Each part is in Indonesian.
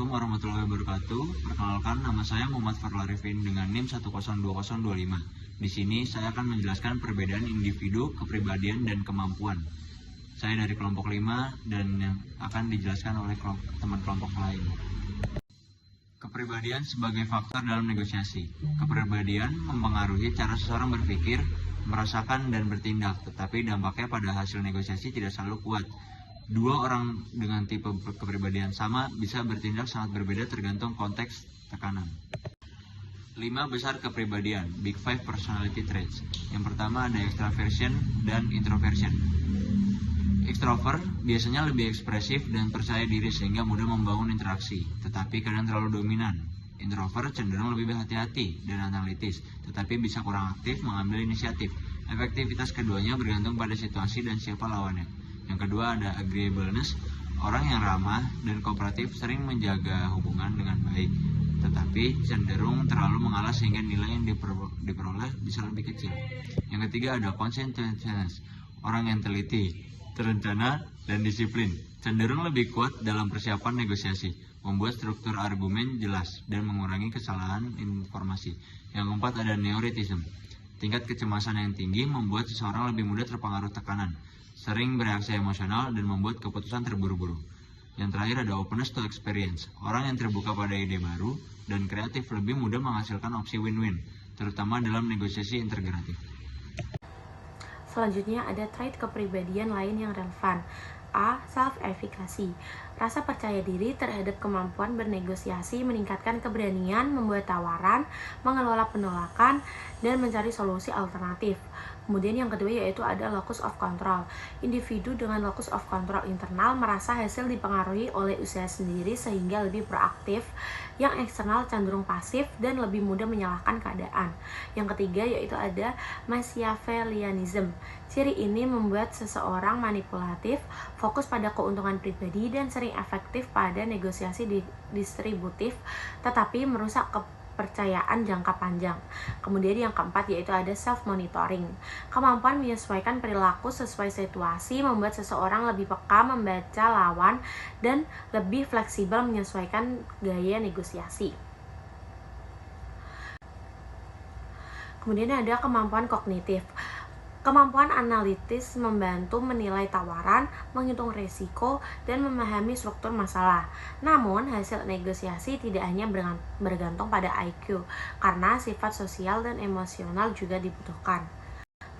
Assalamualaikum warahmatullahi wabarakatuh. Perkenalkan, nama saya Muhammad Farla Arifin dengan NIM 102025. Di sini saya akan menjelaskan perbedaan individu, kepribadian, dan kemampuan. Saya dari kelompok 5 dan yang akan dijelaskan oleh teman kelompok lain. Kepribadian sebagai faktor dalam negosiasi. Kepribadian mempengaruhi cara seseorang berpikir, merasakan, dan bertindak, tetapi dampaknya pada hasil negosiasi tidak selalu kuat. Dua orang dengan tipe kepribadian sama bisa bertindak sangat berbeda tergantung konteks tekanan. 5 besar kepribadian, Big Five Personality Traits. Yang pertama ada extraversion dan introversion. Extrovert biasanya lebih ekspresif dan percaya diri sehingga mudah membangun interaksi, tetapi kadang terlalu dominan. Introvert cenderung lebih hati-hati dan analitis, tetapi bisa kurang aktif mengambil inisiatif. Efektivitas keduanya bergantung pada situasi dan siapa lawannya. Yang kedua ada agreeableness. Orang yang ramah dan kooperatif sering menjaga hubungan dengan baik, tetapi cenderung terlalu mengalah sehingga nilai yang diperoleh bisa lebih kecil. Yang ketiga ada conscientiousness. Orang yang teliti, terencana, dan disiplin cenderung lebih kuat dalam persiapan negosiasi, membuat struktur argumen jelas, dan mengurangi kesalahan informasi. Yang keempat ada neuroticism. Tingkat kecemasan yang tinggi membuat seseorang lebih mudah terpengaruh tekanan, sering bereaksi emosional, dan membuat keputusan terburu-buru. Yang terakhir ada openness to experience. Orang yang terbuka pada ide baru dan kreatif lebih mudah menghasilkan opsi win-win, terutama dalam negosiasi integratif. Selanjutnya ada trait kepribadian lain yang relevan. A. Self-efficacy. Rasa percaya diri terhadap kemampuan bernegosiasi meningkatkan keberanian membuat tawaran, mengelola penolakan, dan mencari solusi alternatif. Kemudian yang kedua yaitu ada locus of control. Individu dengan locus of control internal merasa hasil dipengaruhi oleh usaha sendiri sehingga lebih proaktif. Yang eksternal cenderung pasif dan lebih mudah menyalahkan keadaan. Yang ketiga yaitu ada Machiavellianism. Ciri ini membuat seseorang manipulatif, fokus pada keuntungan pribadi, dan sering efektif pada negosiasi distributif, tetapi merusak kepercayaan jangka panjang. Kemudian yang keempat yaitu ada self-monitoring. Kemampuan menyesuaikan perilaku sesuai situasi membuat seseorang lebih peka membaca lawan dan lebih fleksibel menyesuaikan gaya negosiasi. Kemudian ada kemampuan kognitif. Kemampuan analitis membantu menilai tawaran, menghitung risiko, dan memahami struktur masalah. Namun, hasil negosiasi tidak hanya bergantung pada IQ, karena sifat sosial dan emosional juga dibutuhkan.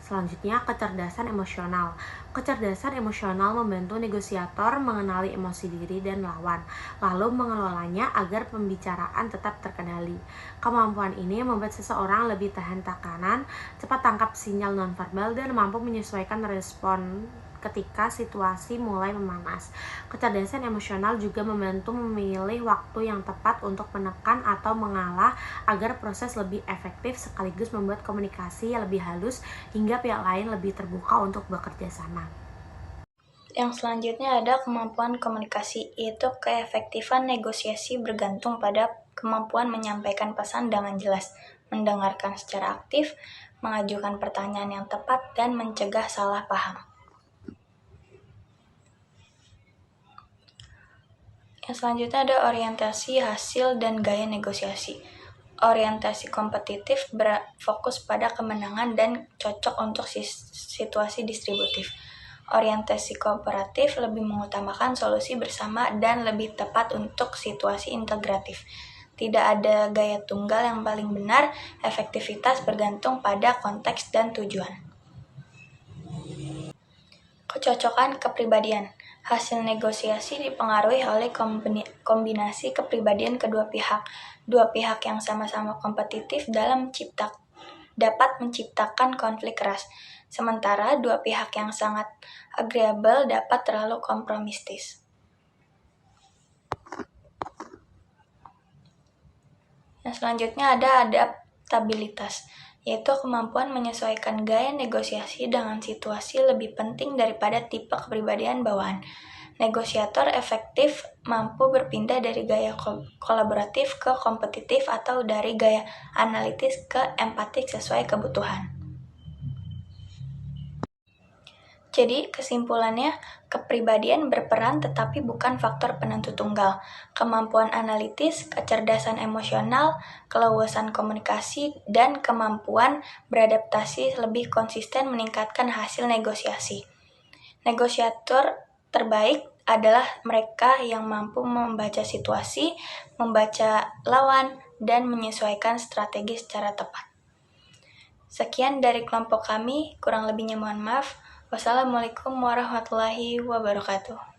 Selanjutnya, kecerdasan emosional. Kecerdasan emosional membantu negosiator mengenali emosi diri dan lawan, lalu mengelolanya agar pembicaraan tetap terkendali. Kemampuan ini membuat seseorang lebih tahan tekanan, cepat tangkap sinyal nonverbal, dan mampu menyesuaikan respon ketika situasi mulai memanas. Kecerdasan emosional juga membantu memilih waktu yang tepat untuk menekan atau mengalah agar proses lebih efektif sekaligus membuat komunikasi lebih halus hingga pihak lain lebih terbuka untuk bekerja sama. Yang selanjutnya ada kemampuan komunikasi, yaitu keefektifan negosiasi bergantung pada kemampuan menyampaikan pesan dengan jelas, mendengarkan secara aktif, mengajukan pertanyaan yang tepat, dan mencegah salah paham. Yang selanjutnya ada orientasi hasil dan gaya negosiasi. Orientasi kompetitif berfokus pada kemenangan dan cocok untuk situasi distributif. Orientasi kooperatif lebih mengutamakan solusi bersama dan lebih tepat untuk situasi integratif. Tidak ada gaya tunggal yang paling benar, efektivitas bergantung pada konteks dan tujuan. Kecocokan kepribadian. Hasil negosiasi dipengaruhi oleh kombinasi kepribadian kedua pihak. Dua pihak yang sama-sama kompetitif dapat menciptakan konflik keras, sementara dua pihak yang sangat agreeable dapat terlalu kompromistis. Yang selanjutnya ada adaptabilitas, yaitu kemampuan menyesuaikan gaya negosiasi dengan situasi lebih penting daripada tipe kepribadian bawaan. Negosiator efektif mampu berpindah dari gaya kolaboratif ke kompetitif atau dari gaya analitis ke empatik sesuai kebutuhan. Jadi, kesimpulannya, kepribadian berperan tetapi bukan faktor penentu tunggal. Kemampuan analitis, kecerdasan emosional, keluasan komunikasi, dan kemampuan beradaptasi lebih konsisten meningkatkan hasil negosiasi. Negosiator terbaik adalah mereka yang mampu membaca situasi, membaca lawan, dan menyesuaikan strategi secara tepat. Sekian dari kelompok kami, kurang lebihnya mohon maaf. Wassalamualaikum warahmatullahi wabarakatuh.